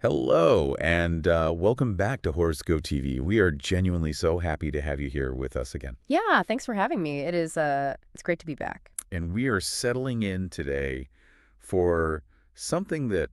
Hello, and welcome back to Horoscope TV. We are genuinely so happy to have you here with us again. Yeah, thanks for having me. It's great to be back. And we are settling in today for something that,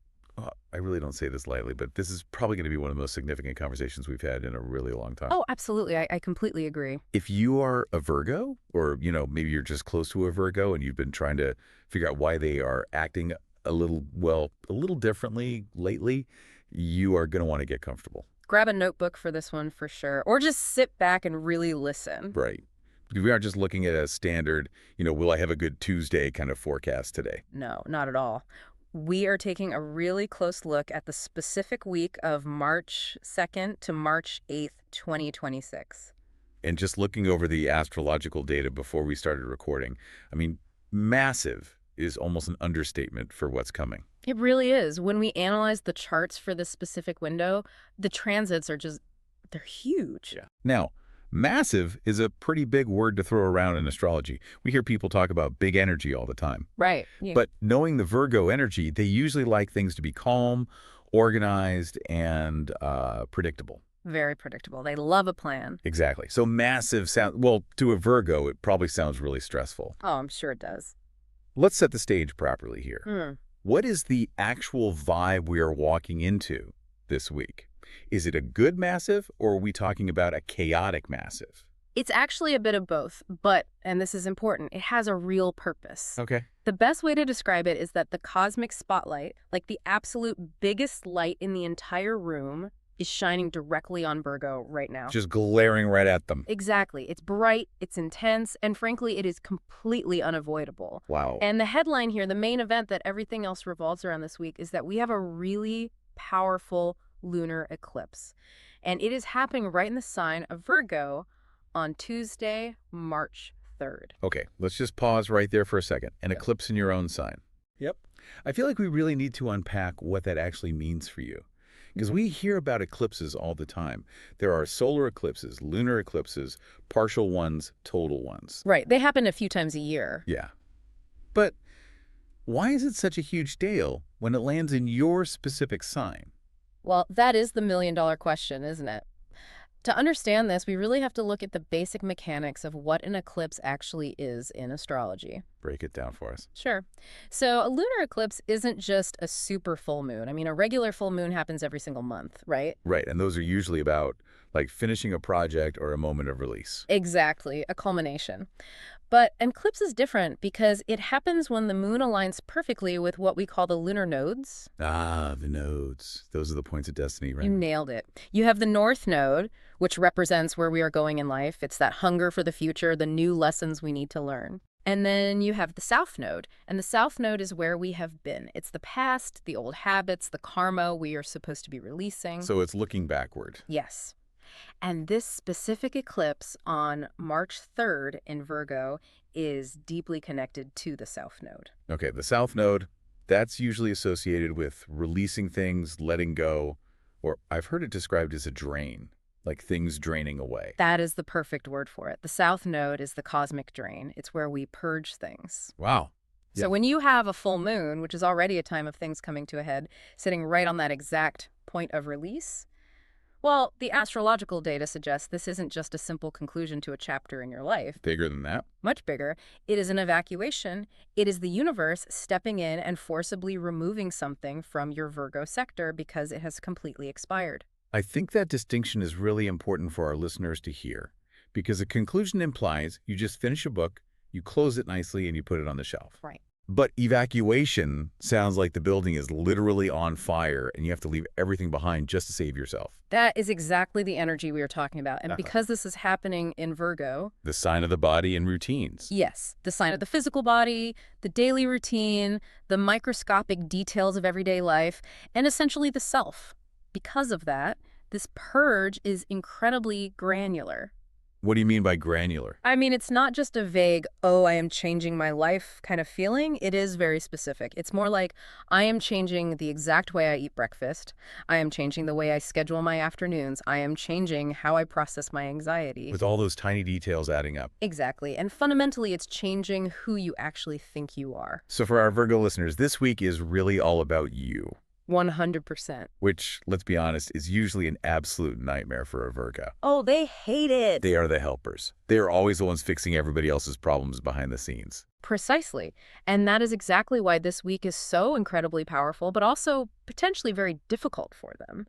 I really don't say this lightly, but this is probably going to be one of the most significant conversations we've had in a really long time. Oh, absolutely. I completely agree. If you are a Virgo, or, maybe you're just close to a Virgo and you've been trying to figure out why they are acting a little differently lately, you are going to want to get comfortable. Grab a notebook for this one for sure, or just sit back and really listen. Right. Because we aren't just looking at a standard, will I have a good Tuesday kind of forecast today? No, not at all. We are taking a really close look at the specific week of March 2nd to March 8th, 2026. And just looking over the astrological data before we started recording, I mean, massive is almost an understatement for what's coming. It really is. When we analyze the charts for this specific window, the transits they're huge. Yeah. Now, massive is a pretty big word to throw around in astrology. We hear people talk about big energy all the time. Right. Yeah. But knowing the Virgo energy, they usually like things to be calm, organized, and predictable. Very predictable. They love a plan. Exactly. So massive well, to a Virgo, it probably sounds really stressful. Oh, I'm sure it does. Let's set the stage properly here. What is the actual vibe we are walking into this week? Is it a good massive, or are we talking about a chaotic massive? It's actually a bit of both, but, and this is important, it has a real purpose. Okay. The best way to describe it is that the cosmic spotlight, like the absolute biggest light in the entire room, is shining directly on Virgo right now. Just glaring right at them. Exactly. It's bright, it's intense, and frankly, it is completely unavoidable. Wow. And the headline here, the main event that everything else revolves around this week, is that we have a really powerful lunar eclipse. And it is happening right in the sign of Virgo on Tuesday, March 3rd. Okay, let's just pause right there for a second. An eclipse in your own sign. Yep. I feel like we really need to unpack what that actually means for you. Because we hear about eclipses all the time. There are solar eclipses, lunar eclipses, partial ones, total ones. Right. They happen a few times a year. Yeah. But why is it such a huge deal when it lands in your specific sign? Well, that is the million-dollar question, isn't it? To understand this, we really have to look at the basic mechanics of what an eclipse actually is in astrology. Break it down for us. Sure. So a lunar eclipse isn't just a super full moon. I mean, a regular full moon happens every single month, right? Right, and those are usually about, like, finishing a project or a moment of release. Exactly, a culmination. But an eclipse is different because it happens when the moon aligns perfectly with what we call the lunar nodes. Ah, the nodes. Those are the points of destiny, right? You nailed it. You have the north node, which represents where we are going in life. It's that hunger for the future, the new lessons we need to learn. And then you have the south node, and the south node is where we have been. It's the past, the old habits, the karma we are supposed to be releasing. So it's looking backward. Yes. And this specific eclipse on March 3rd in Virgo is deeply connected to the south node. Okay, the south node, that's usually associated with releasing things, letting go, or I've heard it described as a drain, like things draining away. That is the perfect word for it. The south node is the cosmic drain. It's where we purge things. Wow. So Yeah. when you have a full moon, which is already a time of things coming to a head, sitting right on that exact point of release, well, the astrological data suggests this isn't just a simple conclusion to a chapter in your life. Bigger than that? Much bigger. It is an evacuation. It is the universe stepping in and forcibly removing something from your Virgo sector because it has completely expired. I think that distinction is really important for our listeners to hear, because a conclusion implies you just finish a book, you close it nicely, and you put it on the shelf. Right. But evacuation sounds like the building is literally on fire and you have to leave everything behind just to save yourself. That is exactly the energy we are talking about. And because this is happening in Virgo, The sign of the body and routines. yes, the sign of the physical body, the daily routine, the microscopic details of everyday life, and essentially the self. Because of that, this purge is incredibly granular. What do you mean by granular? I mean, it's not just a vague, oh, I am changing my life kind of feeling. It is very specific. It's more like, I am changing the exact way I eat breakfast. I am changing the way I schedule my afternoons. I am changing how I process my anxiety. With all those tiny details adding up. Exactly. And fundamentally, it's changing who you actually think you are. So for our Virgo listeners, this week is really all about you. 100%. Which, let's be honest, is usually an absolute nightmare for a Virgo. Oh, they hate it. They are the helpers. They are always the ones fixing everybody else's problems behind the scenes. Precisely. And that is exactly why this week is so incredibly powerful, but also potentially very difficult for them.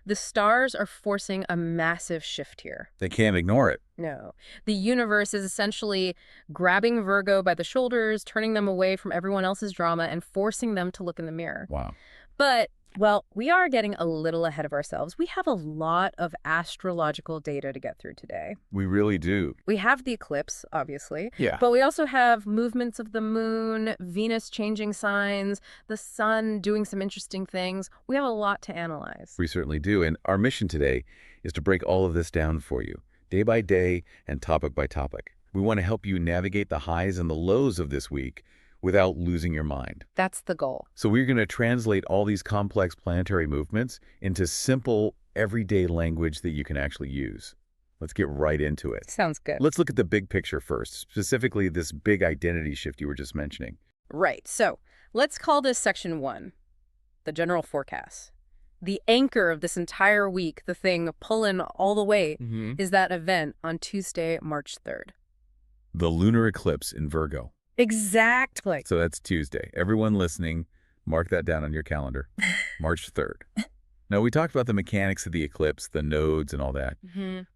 The stars are forcing a massive shift here. They can't ignore it. No. The universe is essentially grabbing Virgo by the shoulders, turning them away from everyone else's drama, and forcing them to look in the mirror. Wow. But, well, we are getting a little ahead of ourselves. We have a lot of astrological data to get through today. We really do. We have the eclipse, obviously. Yeah. But we also have movements of the moon, Venus changing signs, the sun doing some interesting things. We have a lot to analyze. We certainly do. And our mission today is to break all of this down for you, day by day and topic by topic. We want to help you navigate the highs and the lows of this week without losing your mind. That's the goal. So we're going to translate all these complex planetary movements into simple, everyday language that you can actually use. Let's get right into it. Sounds good. Let's look at the big picture first, specifically this big identity shift you were just mentioning. Right. So let's call this section 1, the general forecast. The anchor of this entire week, the thing pulling all the weight, is that event on Tuesday, March 3rd. The lunar eclipse in Virgo. Exactly. So that's Tuesday. Everyone listening, mark that down on your calendar. March 3rd. Now, we talked about the mechanics of the eclipse, the nodes and all that.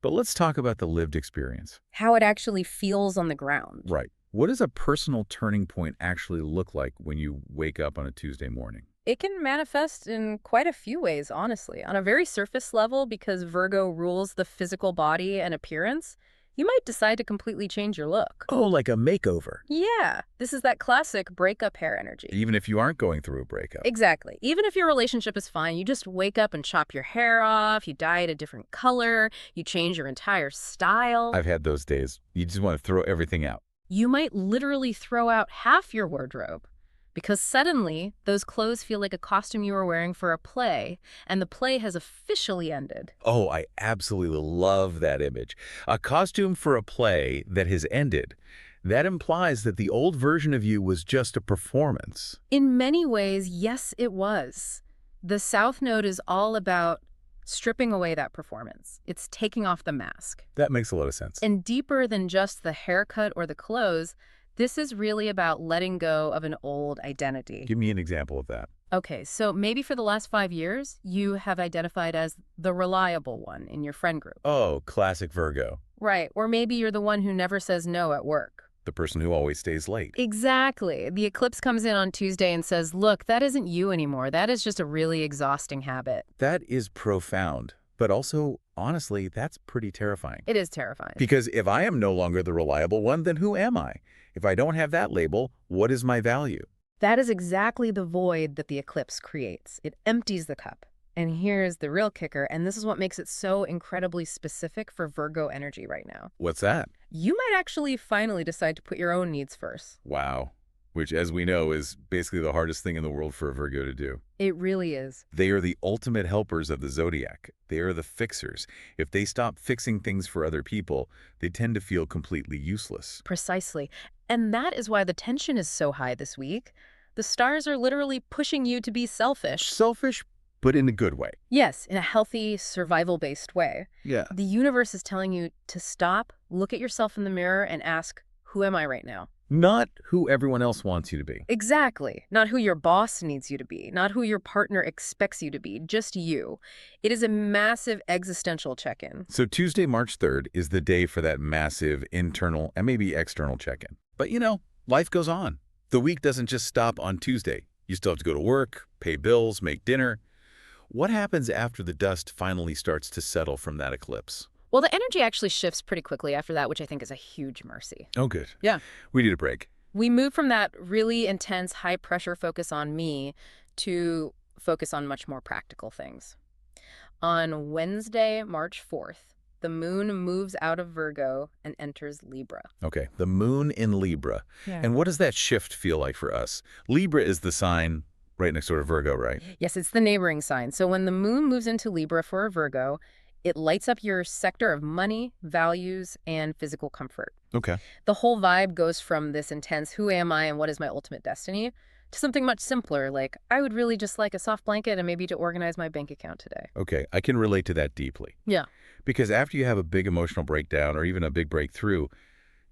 But let's talk about the lived experience. How it actually feels on the ground. Right. What does a personal turning point actually look like when you wake up on a Tuesday morning? It can manifest in quite a few ways, honestly. On a very surface level, because Virgo rules the physical body and appearance, you might decide to completely change your look. Oh, like a makeover. Yeah, this is that classic breakup hair energy. Even if you aren't going through a breakup. Exactly. Even if your relationship is fine, you just wake up and chop your hair off, you dye it a different color, you change your entire style. I've had those days. You just want to throw everything out. You might literally throw out half your wardrobe. Because suddenly, those clothes feel like a costume you were wearing for a play, and the play has officially ended. Oh, I absolutely love that image. A costume for a play that has ended. That implies that the old version of you was just a performance. In many ways, yes, it was. The South Node is all about stripping away that performance. It's taking off the mask. That makes a lot of sense. And deeper than just the haircut or the clothes, this is really about letting go of an old identity. Give me an example of that. Okay, so maybe for the last 5 years, you have identified as the reliable one in your friend group. Oh, classic Virgo. Right, or maybe you're the one who never says no at work. The person who always stays late. Exactly. The eclipse comes in on Tuesday and says, look, that isn't you anymore. That is just a really exhausting habit. That is profound. But also, honestly, that's pretty terrifying. It is terrifying. Because if I am no longer the reliable one, then who am I? If I don't have that label, what is my value? That is exactly the void that the eclipse creates. It empties the cup. And here's the real kicker, and this is what makes it so incredibly specific for Virgo energy right now. What's that? You might actually finally decide to put your own needs first. Wow. Which, as we know, is basically the hardest thing in the world for a Virgo to do. It really is. They are the ultimate helpers of the zodiac. They are the fixers. If they stop fixing things for other people, they tend to feel completely useless. Precisely. And that is why the tension is so high this week. The stars are literally pushing you to be selfish. Selfish, but in a good way. Yes, in a healthy, survival-based way. Yeah. The universe is telling you to stop, look at yourself in the mirror, and ask, who am I right now? Not who everyone else wants you to be. Exactly. Not who your boss needs you to be. Not who your partner expects you to be. Just you. It is a massive existential check-in. So Tuesday, March 3rd is the day for that massive internal and maybe external check-in. But you know, life goes on. The week doesn't just stop on Tuesday. You still have to go to work, pay bills, make dinner. What happens after the dust finally starts to settle from that eclipse? Well, the energy actually shifts pretty quickly after that, which I think is a huge mercy. Oh, good. Yeah. We need a break. We move from that really intense, high-pressure focus on me to focus on much more practical things. On Wednesday, March 4th, the moon moves out of Virgo and enters Libra. Okay, the moon in Libra. Yeah. And what does that shift feel like for us? Libra is the sign right next door to Virgo, right? Yes, it's the neighboring sign. So when the moon moves into Libra for a Virgo, it lights up your sector of money, values, and physical comfort. Okay. The whole vibe goes from this intense, who am I and what is my ultimate destiny, to something much simpler, like, I would really just like a soft blanket and maybe to organize my bank account today. Okay, I can relate to that deeply. Yeah. Because after you have a big emotional breakdown or even a big breakthrough,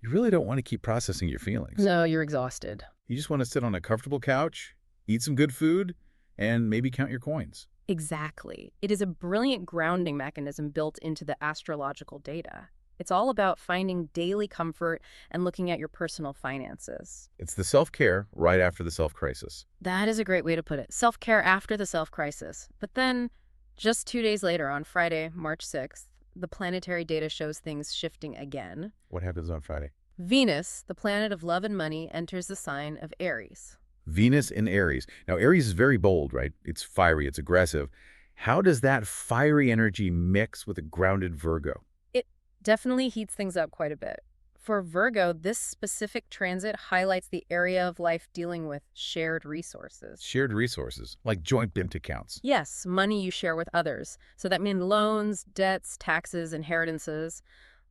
you really don't want to keep processing your feelings. No, you're exhausted. You just want to sit on a comfortable couch, eat some good food, and maybe count your coins. Exactly. It is a brilliant grounding mechanism built into the astrological data. It's all about finding daily comfort and looking at your personal finances. It's the self-care right after the self-crisis. That is a great way to put it. Self-care after the self-crisis. But then, just 2 days later, on Friday, March 6th, the planetary data shows things shifting again. What happens on Friday? Venus, the planet of love and money, enters the sign of Aries. Venus in Aries. Now, Aries is very bold, right? It's fiery, it's aggressive. How does that fiery energy mix with a grounded Virgo? It definitely heats things up quite a bit. For Virgo, this specific transit highlights the area of life dealing with shared resources. Shared resources, like joint bank accounts. Yes, money you share with others. So that means loans, debts, taxes, inheritances.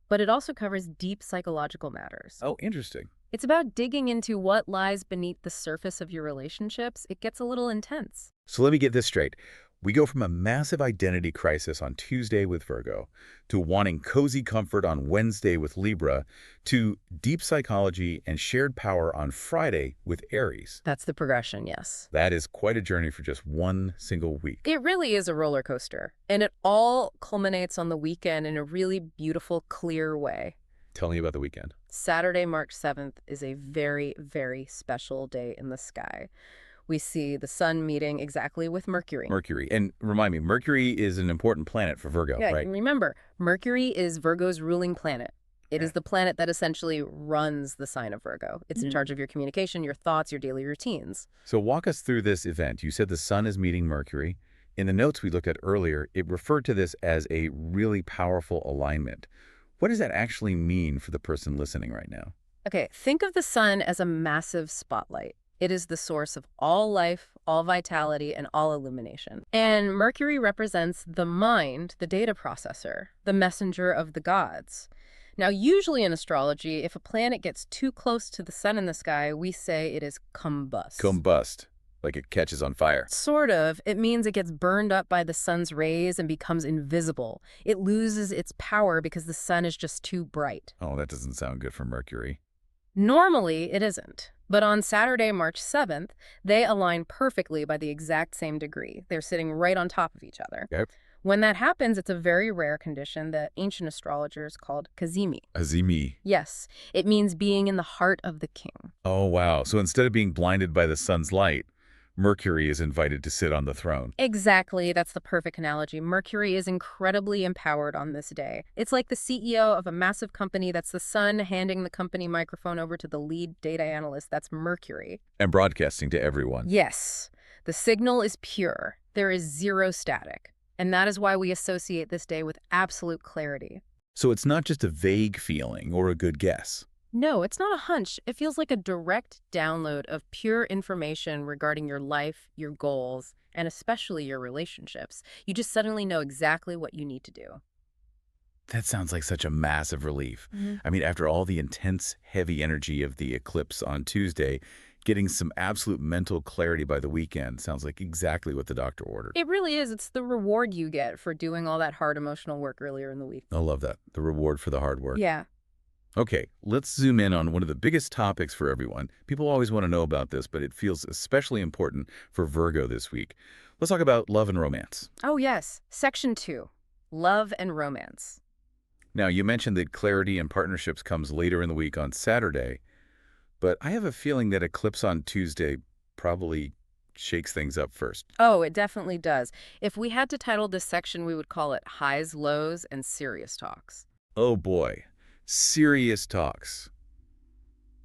But it also covers deep psychological matters. Oh, interesting. It's about digging into what lies beneath the surface of your relationships. It gets a little intense. So let me get this straight. We go from a massive identity crisis on Tuesday with Virgo, to wanting cozy comfort on Wednesday with Libra, to deep psychology and shared power on Friday with Aries. That's the progression, yes. That is quite a journey for just one single week. It really is a roller coaster, and it all culminates on the weekend in a really beautiful, clear way. Tell me about the weekend. Saturday, March 7th is a very, very special day in the sky. We see the sun meeting exactly with Mercury. Mercury. And remind me, Mercury is an important planet for Virgo, Yeah, right? and remember, Mercury is Virgo's ruling planet. It is the planet that essentially runs the sign of Virgo. It's in charge of your communication, your thoughts, your daily routines. So walk us through this event. You said the sun is meeting Mercury. In the notes we looked at earlier, it referred to this as a really powerful alignment. What does that actually mean for the person listening right now? Okay, think of the sun as a massive spotlight. It is the source of all life, all vitality, and all illumination. And Mercury represents the mind, the data processor, the messenger of the gods. Now, usually in astrology, if a planet gets too close to the sun in the sky, we say it is combust. Combust, like it catches on fire. Sort of. It means it gets burned up by the sun's rays and becomes invisible. It loses its power because the sun is just too bright. Oh, that doesn't sound good for Mercury. Normally, it isn't. But on Saturday, March 7th, they align perfectly by the exact same degree. They're sitting right on top of each other. Okay. When that happens, it's a very rare condition that ancient astrologers called kazemi. Azimi. Yes, it means being in the heart of the king. Oh, wow. So instead of being blinded by the sun's light, Mercury is invited to sit on the throne. Exactly. That's the perfect analogy. Mercury is incredibly empowered on this day. It's like the CEO of a massive company. That's the sun handing the company microphone over to the lead data analyst. That's Mercury. And broadcasting to everyone. Yes. The signal is pure. There is zero static. And that is why we associate this day with absolute clarity. So it's not just a vague feeling or a good guess. No, it's not a hunch. It feels like a direct download of pure information regarding your life, your goals, and especially your relationships. You just suddenly know exactly what you need to do. That sounds like such a massive relief. I mean, after all the intense, heavy energy of the eclipse on Tuesday, getting some absolute mental clarity by the weekend sounds like exactly what the doctor ordered. It really is. It's the reward you get for doing all that hard emotional work earlier in the week. I love that. The reward for the hard work. Yeah. Okay, let's zoom in on one of the biggest topics for everyone. People always want to know about this, but it feels especially important for Virgo this week. Let's talk about love and romance. Oh, yes. Section 2, love and romance. Now, you mentioned that clarity in partnerships comes later in the week on Saturday, but I have a feeling that eclipse on Tuesday probably shakes things up first. Oh, it definitely does. If we had to title this section, we would call it highs, lows, and serious talks. Oh boy, serious talks.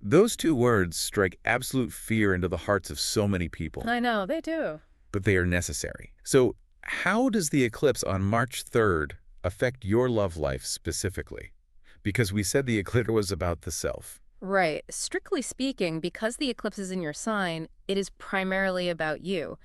Those two words strike absolute fear into the hearts of so many people. I know, they do. But they are necessary. So how does the eclipse on March 3rd affect your love life specifically? Because we said the eclipse was about the self. Right. Strictly speaking, because the eclipse is in your sign, it is primarily about you.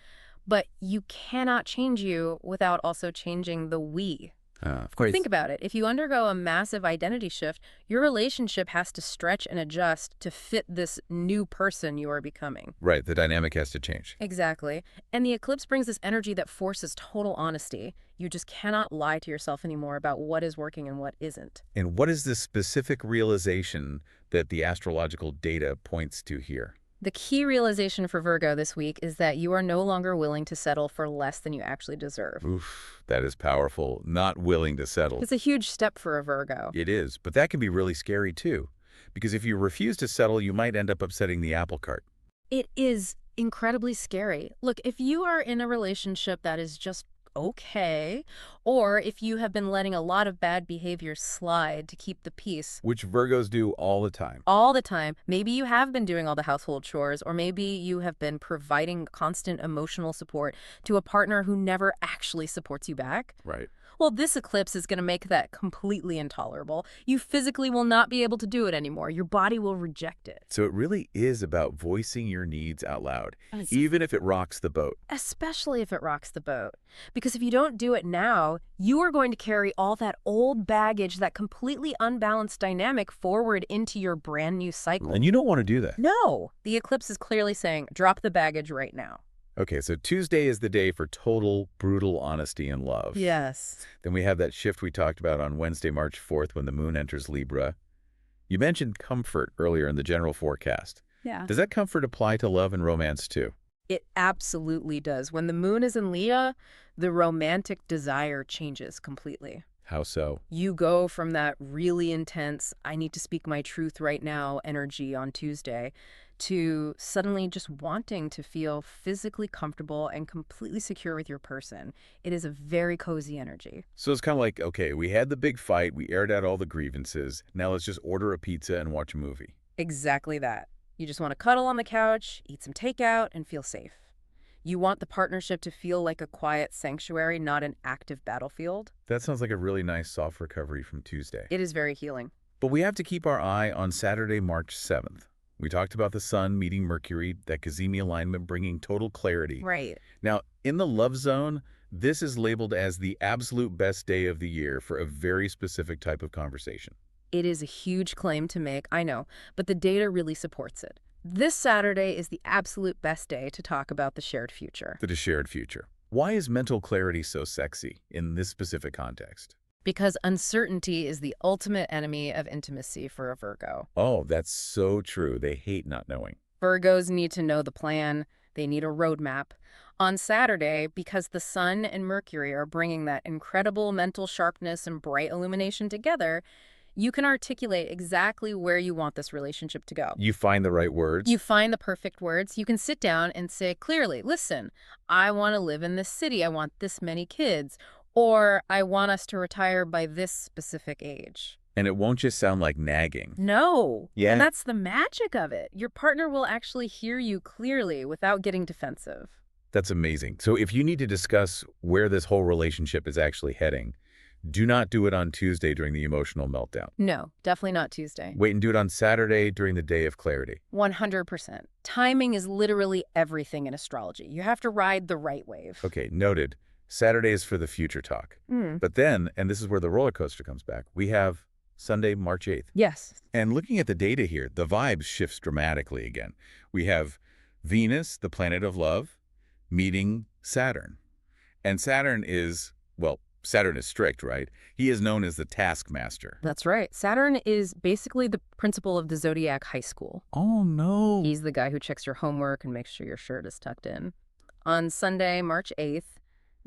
But you cannot change you without also changing the we. Of course. Think about it. If you undergo a massive identity shift, your relationship has to stretch and adjust to fit this new person you are becoming. Right, the dynamic has to change. Exactly. And the eclipse brings this energy that forces total honesty. You just cannot lie to yourself anymore about what is working and what isn't. And what is the specific realization that the astrological data points to here? The key realization for Virgo this week is that you are no longer willing to settle for less than you actually deserve. Oof, that is powerful. Not willing to settle. It's a huge step for a Virgo. It is, but that can be really scary too. Because if you refuse to settle, you might end up upsetting the apple cart. It is incredibly scary. Look, if you are in a relationship that is just okay, or if you have been letting a lot of bad behavior slide to keep the peace. Which Virgos do all the time. All the time. Maybe you have been doing all the household chores, or maybe you have been providing constant emotional support to a partner who never actually supports you back. Right. Well, this eclipse is going to make that completely intolerable. You physically will not be able to do it anymore. Your body will reject it. So it really is about voicing your needs out loud, even if it rocks the boat. Especially if it rocks the boat. Because if you don't do it now, you are going to carry all that old baggage, that completely unbalanced dynamic forward into your brand new cycle. And you don't want to do that. No. The eclipse is clearly saying, drop the baggage right now. Okay, so Tuesday is the day for total, brutal honesty and love. Yes. Then we have that shift we talked about on Wednesday, March 4th, when the moon enters Libra. You mentioned comfort earlier in the general forecast. Yeah. Does that comfort apply to love and romance too? It absolutely does. When the moon is in Leo, the romantic desire changes completely. How so? You go from that really intense, I need to speak my truth right now energy on Tuesday to suddenly just wanting to feel physically comfortable and completely secure with your person. It is a very cozy energy. So it's kind of like, okay, we had the big fight, we aired out all the grievances, now let's just order a pizza and watch a movie. Exactly that. You just want to cuddle on the couch, eat some takeout, and feel safe. You want the partnership to feel like a quiet sanctuary, not an active battlefield. That sounds like a really nice soft recovery from Tuesday. It is very healing. But we have to keep our eye on Saturday, March 7th. We talked about the Sun meeting Mercury, that Cazimi alignment bringing total clarity. Right. Now, in the love zone, this is labeled as the absolute best day of the year for a very specific type of conversation. It is a huge claim to make, I know, but the data really supports it. This Saturday is the absolute best day to talk about the shared future. The shared future. Why is mental clarity so sexy in this specific context? Because uncertainty is the ultimate enemy of intimacy for a Virgo. Oh, that's so true. They hate not knowing. Virgos need to know the plan. They need a roadmap. On Saturday, because the Sun and Mercury are bringing that incredible mental sharpness and bright illumination together, you can articulate exactly where you want this relationship to go. You find the right words? You find the perfect words. You can sit down and say clearly, listen, I want to live in this city. I want this many kids. Or I want us to retire by this specific age. And it won't just sound like nagging. No. Yeah. And that's the magic of it. Your partner will actually hear you clearly without getting defensive. That's amazing. So if you need to discuss where this whole relationship is actually heading, do not do it on Tuesday during the emotional meltdown. No, definitely not Tuesday. Wait and do it on Saturday during the day of clarity. 100%. Timing is literally everything in astrology. You have to ride the right wave. Okay, noted. Saturday is for the future talk. But then, and this is where the roller coaster comes back, we have Sunday, March 8th. Yes. And looking at the data here, the vibe shifts dramatically again. We have Venus, the planet of love, meeting Saturn. And Saturn is, well, Saturn is strict, right? He is known as the taskmaster. That's right. Saturn is basically the principal of the zodiac high school. Oh, no. He's the guy who checks your homework and makes sure your shirt is tucked in. On Sunday, March 8th,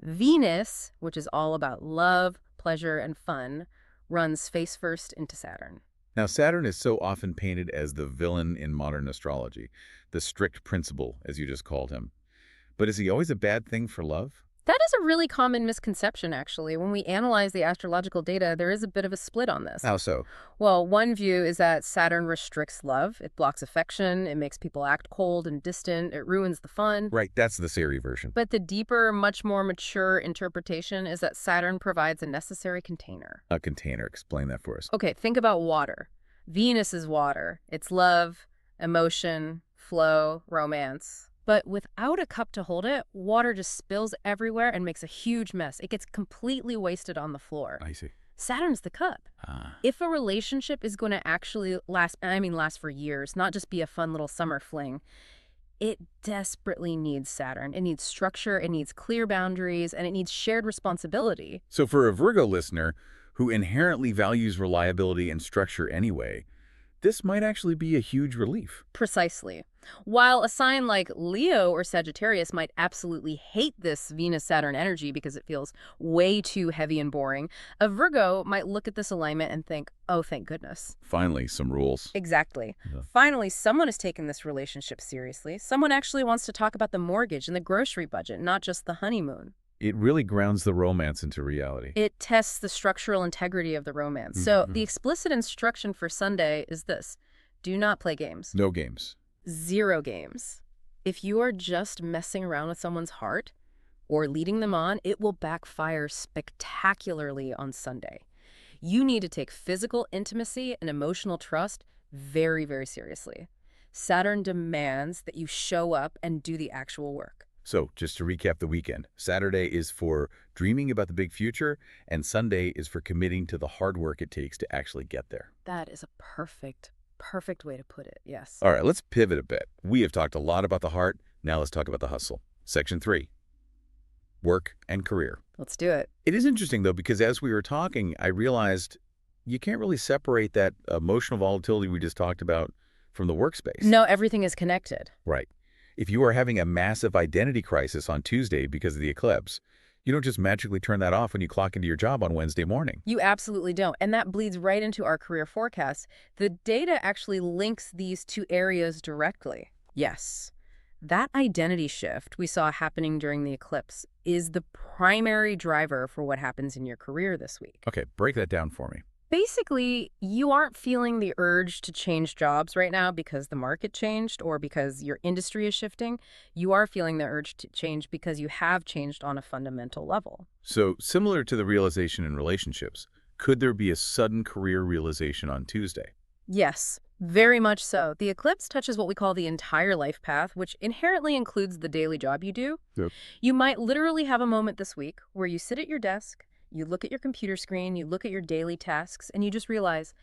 Venus, which is all about love, pleasure, and fun, runs face first into Saturn. Now, Saturn is so often painted as the villain in modern astrology, the strict principal, as you just called him. But is he always a bad thing for love? That is a really common misconception, actually. When we analyze the astrological data, there is a bit of a split on this. How so? Well, one view is that Saturn restricts love. It blocks affection. It makes people act cold and distant. It ruins the fun. Right, that's the Siri version. But the deeper, much more mature interpretation is that Saturn provides a necessary container. A container. Explain that for us. Okay, think about water. Venus is water. It's love, emotion, flow, romance. But without a cup to hold it, water just spills everywhere and makes a huge mess. It gets completely wasted on the floor. I see. Saturn's the cup. Ah. If a relationship is going to actually last for years, not just be a fun little summer fling, it desperately needs Saturn. It needs structure, it needs clear boundaries, and it needs shared responsibility. So for a Virgo listener who inherently values reliability and structure anyway, this might actually be a huge relief. Precisely. While a sign like Leo or Sagittarius might absolutely hate this Venus-Saturn energy because it feels way too heavy and boring, a Virgo might look at this alignment and think, oh, thank goodness. Finally, some rules. Exactly. Yeah. Finally, someone is taking this relationship seriously. Someone actually wants to talk about the mortgage and the grocery budget, not just the honeymoon. It really grounds the romance into reality. It tests the structural integrity of the romance. So the explicit instruction for Sunday is this: do not play games. No games. 0 games. If you are just messing around with someone's heart or leading them on, it will backfire spectacularly on Sunday. You need to take physical intimacy and emotional trust very, very seriously. Saturn demands that you show up and do the actual work. So, just to recap the weekend, Saturday is for dreaming about the big future, and Sunday is for committing to the hard work it takes to actually get there. That is a perfect way to put it, yes. All right, let's pivot a bit. We have talked a lot about the heart. Now let's talk about the hustle. Section 3, work and career. Let's do it. It is interesting, though, because as we were talking, I realized you can't really separate that emotional volatility we just talked about from the workspace. No, everything is connected. Right. If you are having a massive identity crisis on Tuesday because of the eclipse, you don't just magically turn that off when you clock into your job on Wednesday morning. You absolutely don't. And that bleeds right into our career forecast. The data actually links these two areas directly. Yes. That identity shift we saw happening during the eclipse is the primary driver for what happens in your career this week. Okay, break that down for me. Basically, you aren't feeling the urge to change jobs right now because the market changed or because your industry is shifting. You are feeling the urge to change because you have changed on a fundamental level. So, similar to the realization in relationships, could there be a sudden career realization on Tuesday? Yes, very much so. The eclipse touches what we call the entire life path, which inherently includes the daily job you do. Yep. You might literally have a moment this week where you sit at your desk, you look at your computer screen, you look at your daily tasks, and you just realize,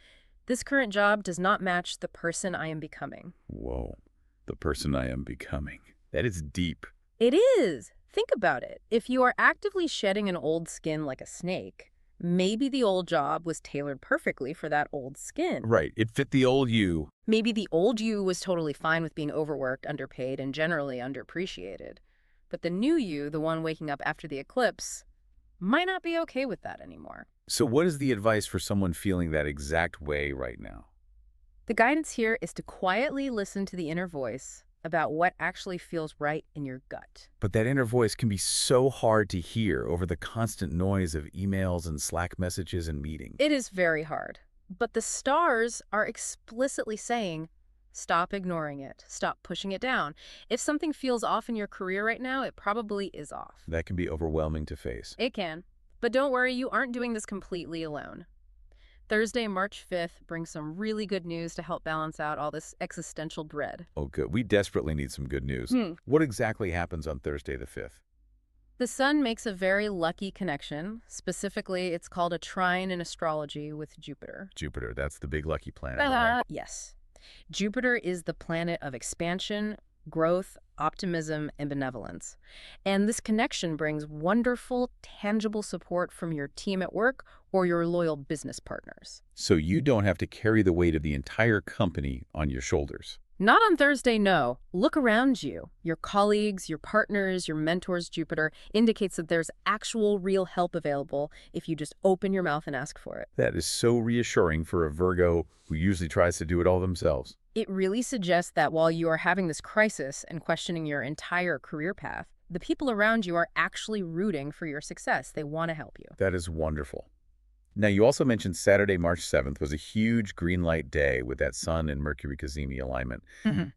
this current job does not match the person I am becoming. Whoa, the person I am becoming. That is deep. It is. Think about it. If you are actively shedding an old skin like a snake, maybe the old job was tailored perfectly for that old skin. Right, it fit the old you. Maybe the old you was totally fine with being overworked, underpaid, and generally underappreciated. But the new you, the one waking up after the eclipse, might not be okay with that anymore. So what is the advice for someone feeling that exact way right now? The guidance here is to quietly listen to the inner voice about what actually feels right in your gut. But that inner voice can be so hard to hear over the constant noise of emails and Slack messages and meetings. It is very hard. But the stars are explicitly saying, stop ignoring it. Stop pushing it down. If something feels off in your career right now, it probably is off. That can be overwhelming to face. It can. But don't worry, you aren't doing this completely alone. Thursday, March 5th brings some really good news to help balance out all this existential dread. Oh, good. We desperately need some good news. What exactly happens on Thursday the 5th? The sun makes a very lucky connection. Specifically, it's called a trine in astrology with Jupiter. Jupiter, that's the big lucky planet, right? Yes. Jupiter is the planet of expansion, growth, optimism, and benevolence. And this connection brings wonderful, tangible support from your team at work or your loyal business partners. So you don't have to carry the weight of the entire company on your shoulders. Not on Thursday, no. Look around you. Your colleagues, your partners, your mentors, Jupiter indicates that there's actual real help available if you just open your mouth and ask for it. That is so reassuring for a Virgo who usually tries to do it all themselves. It really suggests that while you are having this crisis and questioning your entire career path, the people around you are actually rooting for your success. They want to help you. That is wonderful. Now, you also mentioned Saturday, March 7th was a huge green light day with that Sun and Mercury Cazimi alignment.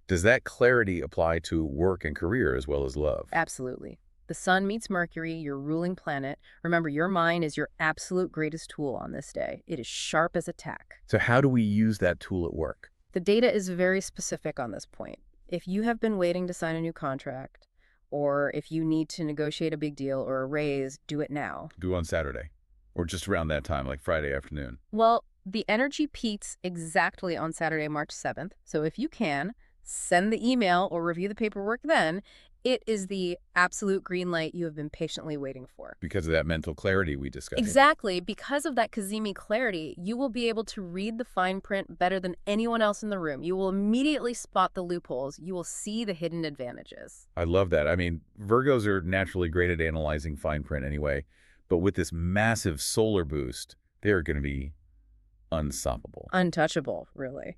Does that clarity apply to work and career as well as love? Absolutely. The Sun meets Mercury, your ruling planet. Remember, your mind is your absolute greatest tool on this day. It is sharp as a tack. So how do we use that tool at work? The data is very specific on this point. If you have been waiting to sign a new contract, or if you need to negotiate a big deal or a raise, do it now. Do on Saturday. Or just around that time, like Friday afternoon. Well, the energy peaks exactly on Saturday, March 7th. So if you can, send the email or review the paperwork then. It is the absolute green light you have been patiently waiting for. Because of that mental clarity we discussed. Exactly. Because of that Kazemi clarity, you will be able to read the fine print better than anyone else in the room. You will immediately spot the loopholes. You will see the hidden advantages. I love that. I mean, Virgos are naturally great at analyzing fine print anyway, but with this massive solar boost, they're going to be unstoppable. Untouchable, really.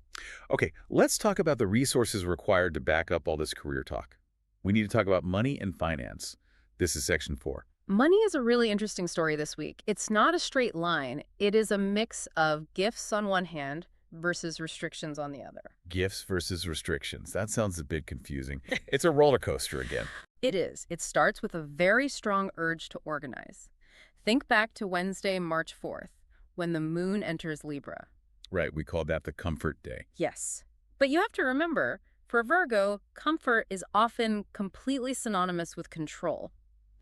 Okay, let's talk about the resources required to back up all this career talk. We need to talk about money and finance. This is section 4. Money is a really interesting story this week. It's not a straight line. It is a mix of gifts on one hand versus restrictions on the other. Gifts versus restrictions. That sounds a bit confusing. It's a roller coaster again. It is. It starts with a very strong urge to organize. Think back to Wednesday, March 4th, when the moon enters Libra. Right, we call that the comfort day. Yes. But you have to remember, for Virgo, comfort is often completely synonymous with control.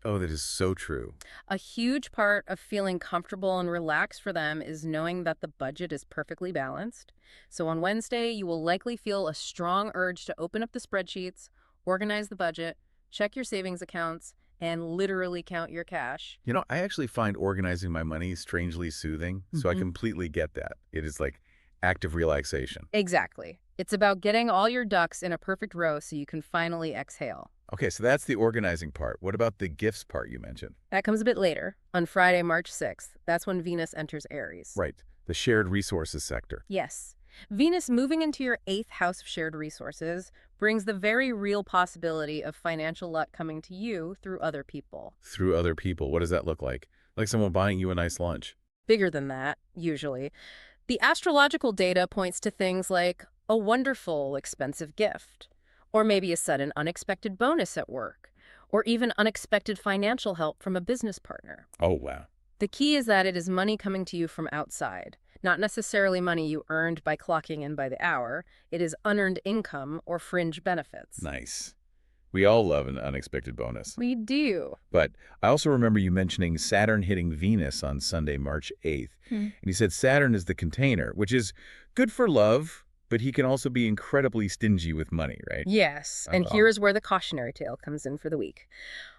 Oh, that is so true. A huge part of feeling comfortable and relaxed for them is knowing that the budget is perfectly balanced. So on Wednesday, you will likely feel a strong urge to open up the spreadsheets, organize the budget, check your savings accounts, and literally count your cash. You know, I actually find organizing my money strangely soothing, so I Mhm. completely get that. It is like active relaxation. Exactly. It's about getting all your ducks in a perfect row so you can finally exhale. Okay, so that's the organizing part. What about the gifts part you mentioned? That comes a bit later, on Friday, March 6th. That's when Venus enters Aries. Right, the shared resources sector. Yes. Venus moving into your 8th house of shared resources brings the very real possibility of financial luck coming to you through other people. Through other people, what does that look like? Like someone buying you a nice lunch. Bigger than that, usually. The astrological data points to things like a wonderful, expensive gift, or maybe a sudden unexpected bonus at work, or even unexpected financial help from a business partner. Oh, wow. The key is that it is money coming to you from outside, not necessarily money you earned by clocking in by the hour. It is unearned income or fringe benefits. Nice. We all love an unexpected bonus. We do. But I also remember you mentioning Saturn hitting Venus on Sunday, March 8th. And you said Saturn is the container, which is good for love, but he can also be incredibly stingy with money, right? Yes, and here is where the cautionary tale comes in for the week.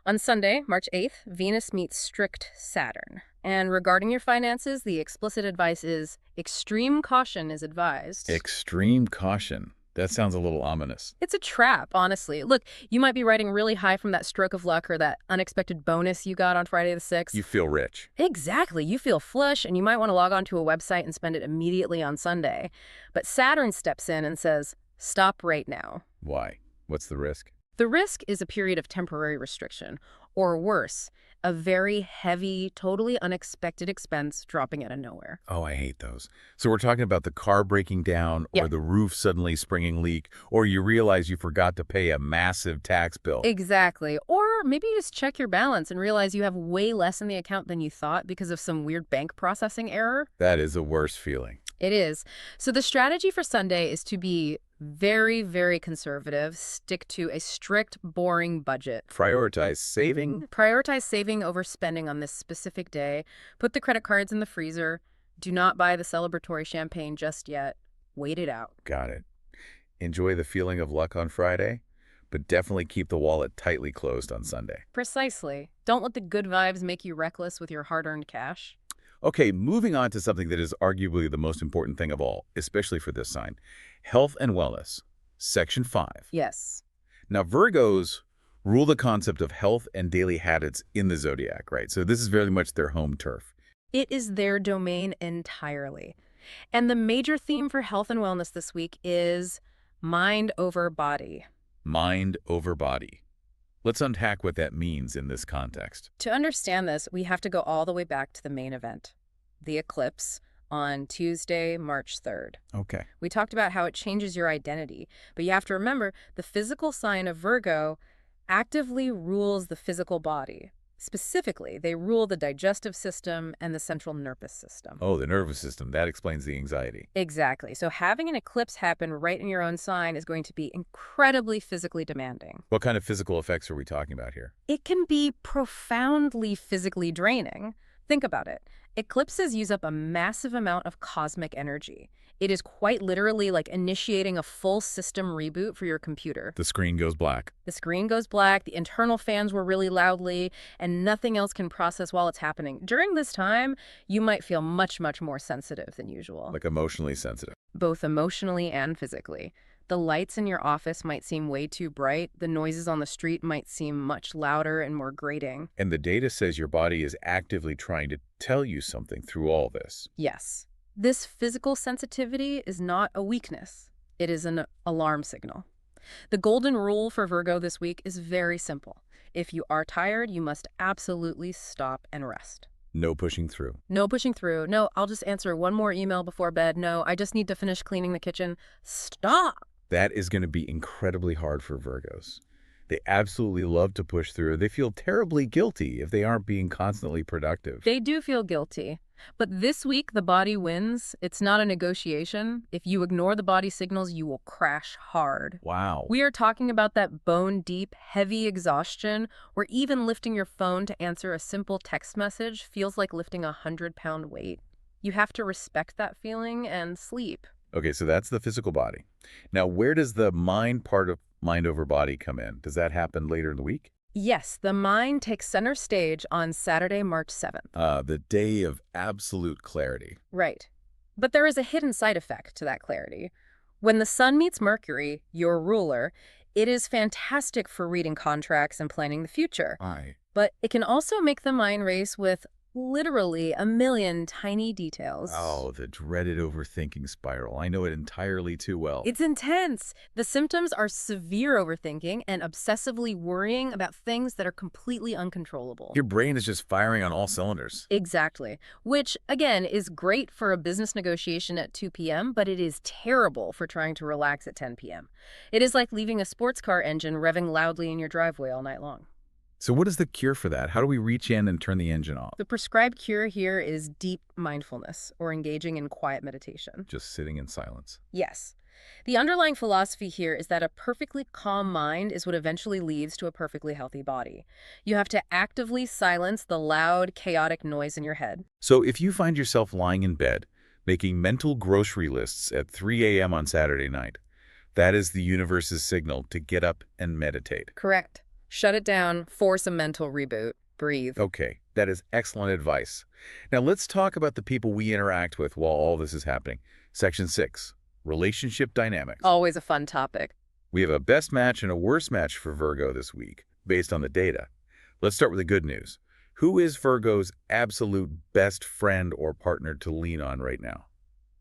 On Sunday, March 8th, Venus meets strict Saturn. And regarding your finances, the explicit advice is extreme caution is advised. Extreme caution. That sounds a little ominous. It's a trap, honestly. Look, you might be riding really high from that stroke of luck or that unexpected bonus you got on Friday the 6th. You feel rich. Exactly. You feel flush, and you might want to log onto a website and spend it immediately on Sunday. But Saturn steps in and says, stop right now. Why? What's the risk? The risk is a period of temporary restriction, or worse, a very heavy, totally unexpected expense dropping out of nowhere. Oh, I hate those. So we're talking about the car breaking down, or the roof suddenly springing leak, or you realize you forgot to pay a massive tax bill. Exactly. Or maybe you just check your balance and realize you have way less in the account than you thought because of some weird bank processing error. That is a worse feeling. It is. So the strategy for Sunday is to be very, very conservative. Stick to a strict, boring budget. Prioritize saving. Prioritize saving over spending on this specific day. Put the credit cards in the freezer. Do not buy the celebratory champagne just yet. Wait it out. Got it. Enjoy the feeling of luck on Friday, but definitely keep the wallet tightly closed on Sunday. Precisely. Don't let the good vibes make you reckless with your hard-earned cash. Okay, moving on to something that is arguably the most important thing of all, especially for this sign. Health and wellness. Section 5. Yes. Now, Virgos rule the concept of health and daily habits in the zodiac, right? So this is very much their home turf. It is their domain entirely. And the major theme for health and wellness this week is mind over body. Mind over body. Let's unpack what that means in this context. To understand this, we have to go all the way back to the main event, the eclipse on Tuesday, March 3rd. Okay. We talked about how it changes your identity, but you have to remember the physical sign of Virgo actively rules the physical body. Specifically, they rule the digestive system and the central nervous system. Oh, the nervous system. That explains the anxiety. Exactly. So having an eclipse happen right in your own sign is going to be incredibly physically demanding. What kind of physical effects are we talking about here? It can be profoundly physically draining. Think about it. Eclipses use up a massive amount of cosmic energy. It is quite literally like initiating a full system reboot for your computer. The screen goes black. The screen goes black, the internal fans were really loudly, and nothing else can process while it's happening. During this time, you might feel much, much more sensitive than usual. Like emotionally sensitive. Both emotionally and physically. The lights in your office might seem way too bright. The noises on the street might seem much louder and more grating. And the data says your body is actively trying to tell you something through all this. Yes. This physical sensitivity is not a weakness. It is an alarm signal. The golden rule for Virgo this week is very simple. If you are tired, you must absolutely stop and rest. No pushing through. No pushing through. No, I'll just answer one more email before bed. No, I just need to finish cleaning the kitchen. Stop! That is going to be incredibly hard for Virgos. They absolutely love to push through. They feel terribly guilty if they aren't being constantly productive. They do feel guilty. But this week, the body wins. It's not a negotiation. If you ignore the body signals, you will crash hard. Wow. We are talking about that bone-deep, heavy exhaustion where even lifting your phone to answer a simple text message feels like lifting a 100-pound weight. You have to respect that feeling and sleep. Okay, so that's the physical body. Now, where does the mind part of mind over body come in? Does that happen later in the week? Yes, the mind takes center stage on Saturday, March 7th. The day of absolute clarity. Right. But there is a hidden side effect to that clarity. When the sun meets Mercury, your ruler, it is fantastic for reading contracts and planning the future. Aye. But it can also make the mind race with literally a million tiny details. Oh, the dreaded overthinking spiral. I know it entirely too well. It's intense. The symptoms are severe overthinking and obsessively worrying about things that are completely uncontrollable. Your brain is just firing on all cylinders. Exactly. Which, again, is great for a business negotiation at 2 p.m., but it is terrible for trying to relax at 10 p.m. It is like leaving a sports car engine revving loudly in your driveway all night long. So what is the cure for that? How do we reach in and turn the engine off? The prescribed cure here is deep mindfulness or engaging in quiet meditation. Just sitting in silence. Yes. The underlying philosophy here is that a perfectly calm mind is what eventually leads to a perfectly healthy body. You have to actively silence the loud, chaotic noise in your head. So if you find yourself lying in bed, making mental grocery lists at 3 a.m. on Saturday night, that is the universe's signal to get up and meditate. Correct. Shut it down, force a mental reboot, breathe. Okay, that is excellent advice. Now let's talk about the people we interact with while all this is happening. Section 6, relationship dynamics. Always a fun topic. We have a best match and a worst match for Virgo this week, based on the data. Let's start with the good news. Who is Virgo's absolute best friend or partner to lean on right now?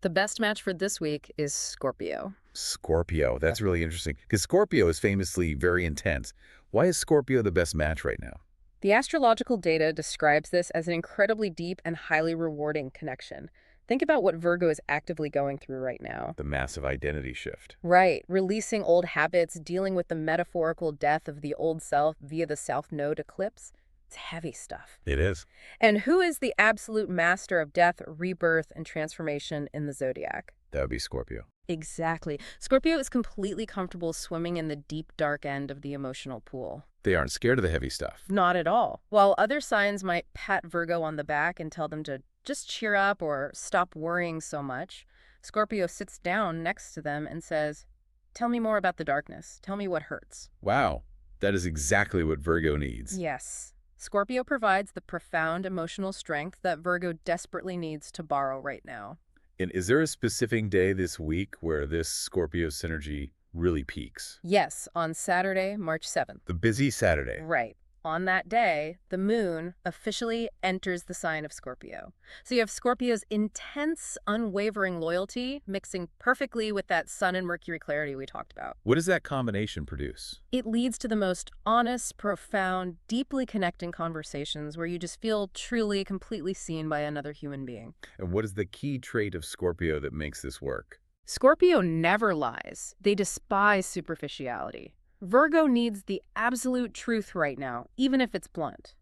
The best match for this week is Scorpio. Scorpio. That's really interesting, because Scorpio is famously very intense. Why is Scorpio the best match right now? The astrological data describes this as an incredibly deep and highly rewarding connection. Think about what Virgo is actively going through right now. The massive identity shift. Right. Releasing old habits, dealing with the metaphorical death of the old self via the South Node eclipse. It's heavy stuff. It is. And who is the absolute master of death, rebirth, and transformation in the zodiac? That would be Scorpio. Exactly. Scorpio is completely comfortable swimming in the deep, dark end of the emotional pool. They aren't scared of the heavy stuff. Not at all. While other signs might pat Virgo on the back and tell them to just cheer up or stop worrying so much, Scorpio sits down next to them and says, "Tell me more about the darkness. Tell me what hurts." Wow. That is exactly what Virgo needs. Yes. Scorpio provides the profound emotional strength that Virgo desperately needs to borrow right now. And is there a specific day this week where this Scorpio synergy really peaks? Yes, on Saturday, March 7th. The busy Saturday. Right. On that day, the moon officially enters the sign of Scorpio. So you have Scorpio's intense, unwavering loyalty mixing perfectly with that sun and Mercury clarity we talked about. What does that combination produce? It leads to the most honest, profound, deeply connecting conversations where you just feel truly, completely seen by another human being. And what is the key trait of Scorpio that makes this work? Scorpio never lies. They despise superficiality. Virgo needs the absolute truth right now, even if it's blunt.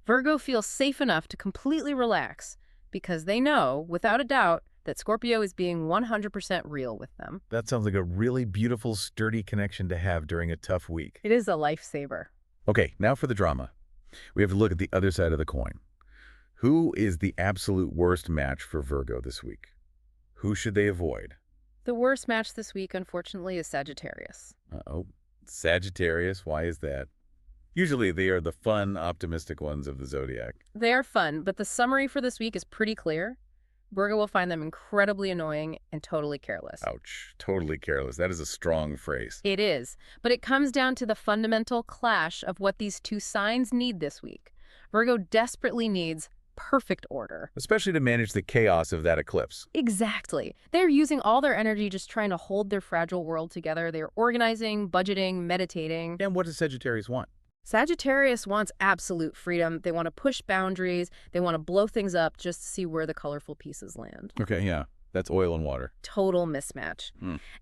Virgo feels safe enough to completely relax because they know, without a doubt, that Scorpio is being 100% real with them. That sounds like a really beautiful, sturdy connection to have during a tough week. It is a lifesaver. Okay, now for the drama. We have to look at the other side of the coin. Who is the absolute worst match for Virgo this week? Who should they avoid? The worst match this week, unfortunately, is Sagittarius. Uh-oh. Sagittarius, why is that? Usually they are the fun, optimistic ones of the zodiac. They are fun, but the summary for this week is pretty clear. Virgo will find them incredibly annoying and totally careless. Ouch. Totally careless. That is a strong phrase. It is, but it comes down to the fundamental clash of what these two signs need this week. Virgo desperately needs perfect order. Especially to manage the chaos of that eclipse. Exactly. They're using all their energy just trying to hold their fragile world together. They're organizing, budgeting, meditating. And what does Sagittarius want? Sagittarius wants absolute freedom. They want to push boundaries. They want to blow things up just to see where the colorful pieces land. Okay, yeah. That's oil and water. Total mismatch.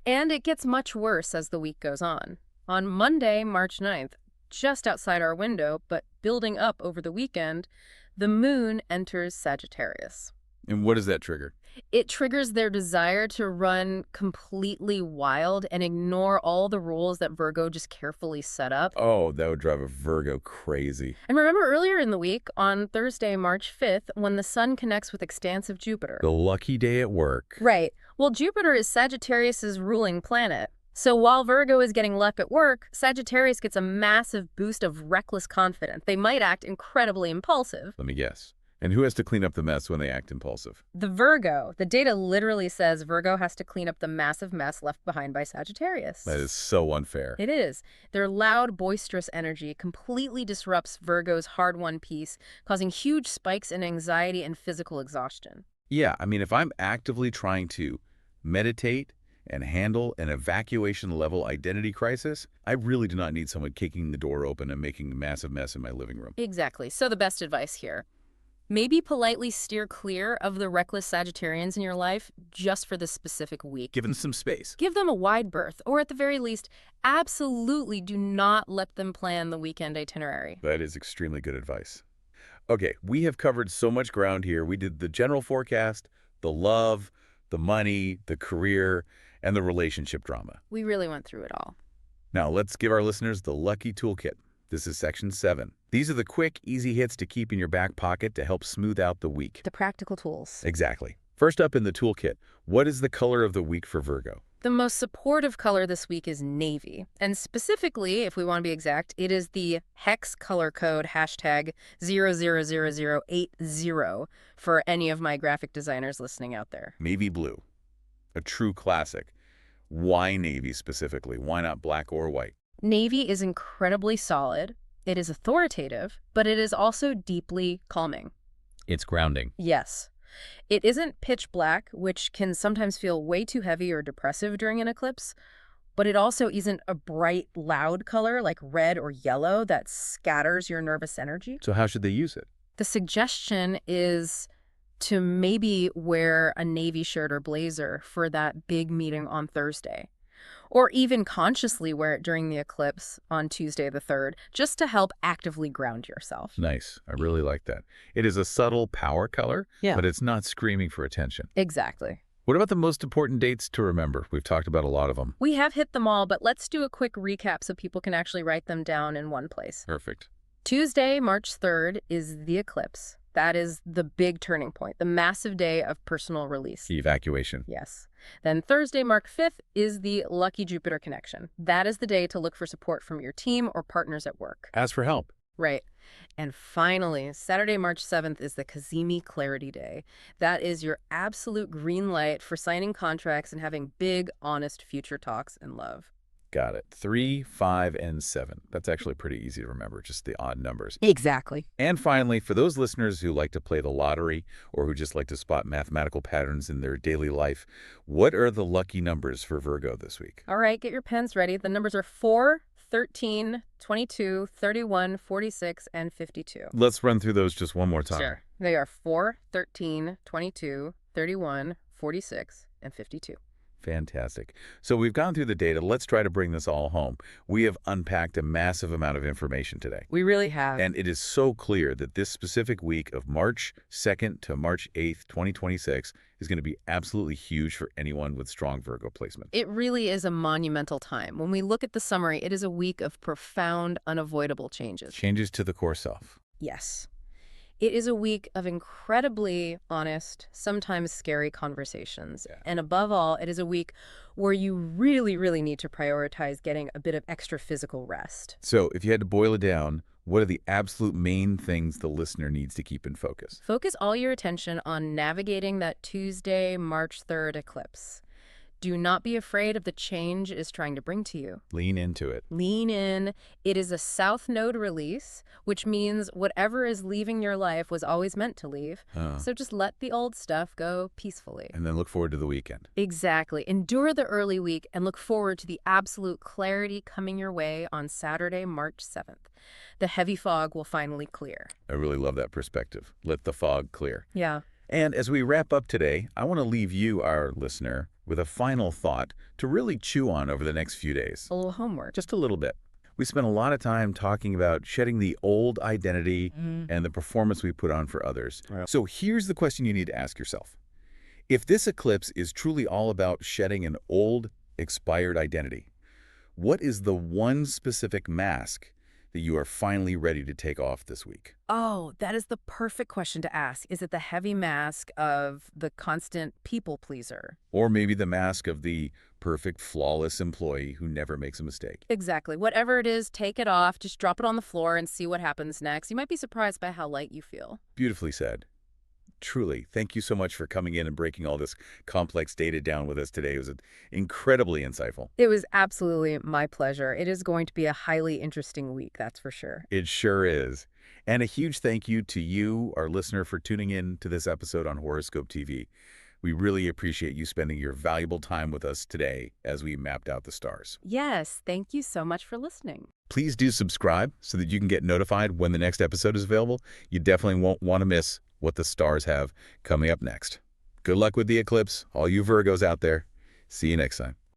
And it gets much worse as the week goes on. On Monday, March 9th, just outside our window, but building up over the weekend, the moon enters Sagittarius. And what does that trigger? It triggers their desire to run completely wild and ignore all the rules that Virgo just carefully set up. Oh, that would drive a Virgo crazy. And remember earlier in the week, on Thursday, March 5th, when the sun connects with expansive Jupiter. The lucky day at work. Right. Well, Jupiter is Sagittarius's ruling planet. So while Virgo is getting luck at work, Sagittarius gets a massive boost of reckless confidence. They might act incredibly impulsive. Let me guess. And who has to clean up the mess when they act impulsive? The Virgo. The data literally says Virgo has to clean up the massive mess left behind by Sagittarius. That is so unfair. It is. Their loud, boisterous energy completely disrupts Virgo's hard-won peace, causing huge spikes in anxiety and physical exhaustion. Yeah, I mean, if I'm actively trying to meditate and handle an evacuation-level identity crisis, I really do not need someone kicking the door open and making a massive mess in my living room. Exactly. So the best advice here. Maybe politely steer clear of the reckless Sagittarians in your life just for this specific week. Give them some space. Give them a wide berth, or at the very least, absolutely do not let them plan the weekend itinerary. That is extremely good advice. Okay, we have covered so much ground here. We did the general forecast, the love, the money, the career, and the relationship drama. We really went through it all. Now, let's give our listeners the Lucky Toolkit. This is Section 7. These are the quick, easy hits to keep in your back pocket to help smooth out the week. The practical tools. Exactly. First up in the toolkit, what is the color of the week for Virgo? The most supportive color this week is navy. And specifically, if we want to be exact, it is the hex color code hashtag 000080 for any of my graphic designers listening out there. Navy blue. A true classic. Why navy specifically? Why not black or white? Navy is incredibly solid. It is authoritative, but it is also deeply calming. It's grounding. Yes. It isn't pitch black, which can sometimes feel way too heavy or depressive during an eclipse, but it also isn't a bright, loud color like red or yellow that scatters your nervous energy. So how should they use it? The suggestion is to maybe wear a navy shirt or blazer for that big meeting on Thursday. Or even consciously wear it during the eclipse on Tuesday the 3rd, just to help actively ground yourself. Nice. I really like that. It is a subtle power color, Yeah. but it's not screaming for attention. Exactly. What about the most important dates to remember? We've talked about a lot of them. We have hit them all, but let's do a quick recap so people can actually write them down in one place. Perfect. Tuesday, March 3rd, is the eclipse. That is the big turning point, the massive day of personal release. Evacuation. Yes. Then Thursday, March 5th, is the lucky Jupiter connection. That is the day to look for support from your team or partners at work. Ask for help. Right. And finally, Saturday, March 7th is the Cazimi Clarity Day. That is your absolute green light for signing contracts and having big, honest future talks in love. Got it. 3, 5, and 7. That's actually pretty easy to remember, just the odd numbers. Exactly. And finally, for those listeners who like to play the lottery or who just like to spot mathematical patterns in their daily life, what are the lucky numbers for Virgo this week? All right, get your pens ready. The numbers are 4, 13, 22, 31, 46, and 52. Let's run through those just one more time. Sure. They are 4, 13, 22, 31, 46, and 52. Fantastic. So we've gone through the data. Let's try to bring this all home. We have unpacked a massive amount of information today. We really have. And it is so clear that this specific week of March 2nd to March 8th, 2026 is going to be absolutely huge for anyone with strong Virgo placement. It really is a monumental time. When we look at the summary, it is a week of profound, unavoidable changes. Changes to the core self. Yes. It is a week of incredibly honest, sometimes scary conversations. Yeah. And above all, it is a week where you really, really need to prioritize getting a bit of extra physical rest. So if you had to boil it down, what are the absolute main things the listener needs to keep in focus? Focus all your attention on navigating that Tuesday, March 3rd eclipse. Do not be afraid of the change it is trying to bring to you. Lean into it. Lean in. It is a South Node release, which means whatever is leaving your life was always meant to leave. So just let the old stuff go peacefully. And then look forward to the weekend. Exactly. Endure the early week and look forward to the absolute clarity coming your way on Saturday, March 7th. The heavy fog will finally clear. I really love that perspective. Let the fog clear. Yeah. And as we wrap up today, I want to leave you, our listener, with a final thought to really chew on over the next few days. A little homework. Just a little bit. We spent a lot of time talking about shedding the old identity and the performance we put on for others. Right. So here's the question you need to ask yourself. If this eclipse is truly all about shedding an old, expired identity, what is the one specific mask that you are finally ready to take off this week? Oh, that is the perfect question to ask. Is it the heavy mask of the constant people pleaser? Or maybe the mask of the perfect, flawless employee who never makes a mistake? Exactly. Whatever it is, take it off, just drop it on the floor and see what happens next. You might be surprised by how light you feel. Beautifully said. Truly, thank you so much for coming in and breaking all this complex data down with us today. It was incredibly insightful. It was absolutely my pleasure. It is going to be a highly interesting week, that's for sure. It sure is. And a huge thank you to you, our listener, for tuning in to this episode on Horoscope TV. We really appreciate you spending your valuable time with us today as we mapped out the stars. Yes, thank you so much for listening. Please do subscribe so that you can get notified when the next episode is available. You definitely won't want to miss what the stars have coming up next. Good luck with the eclipse, all you Virgos out there. See you next time.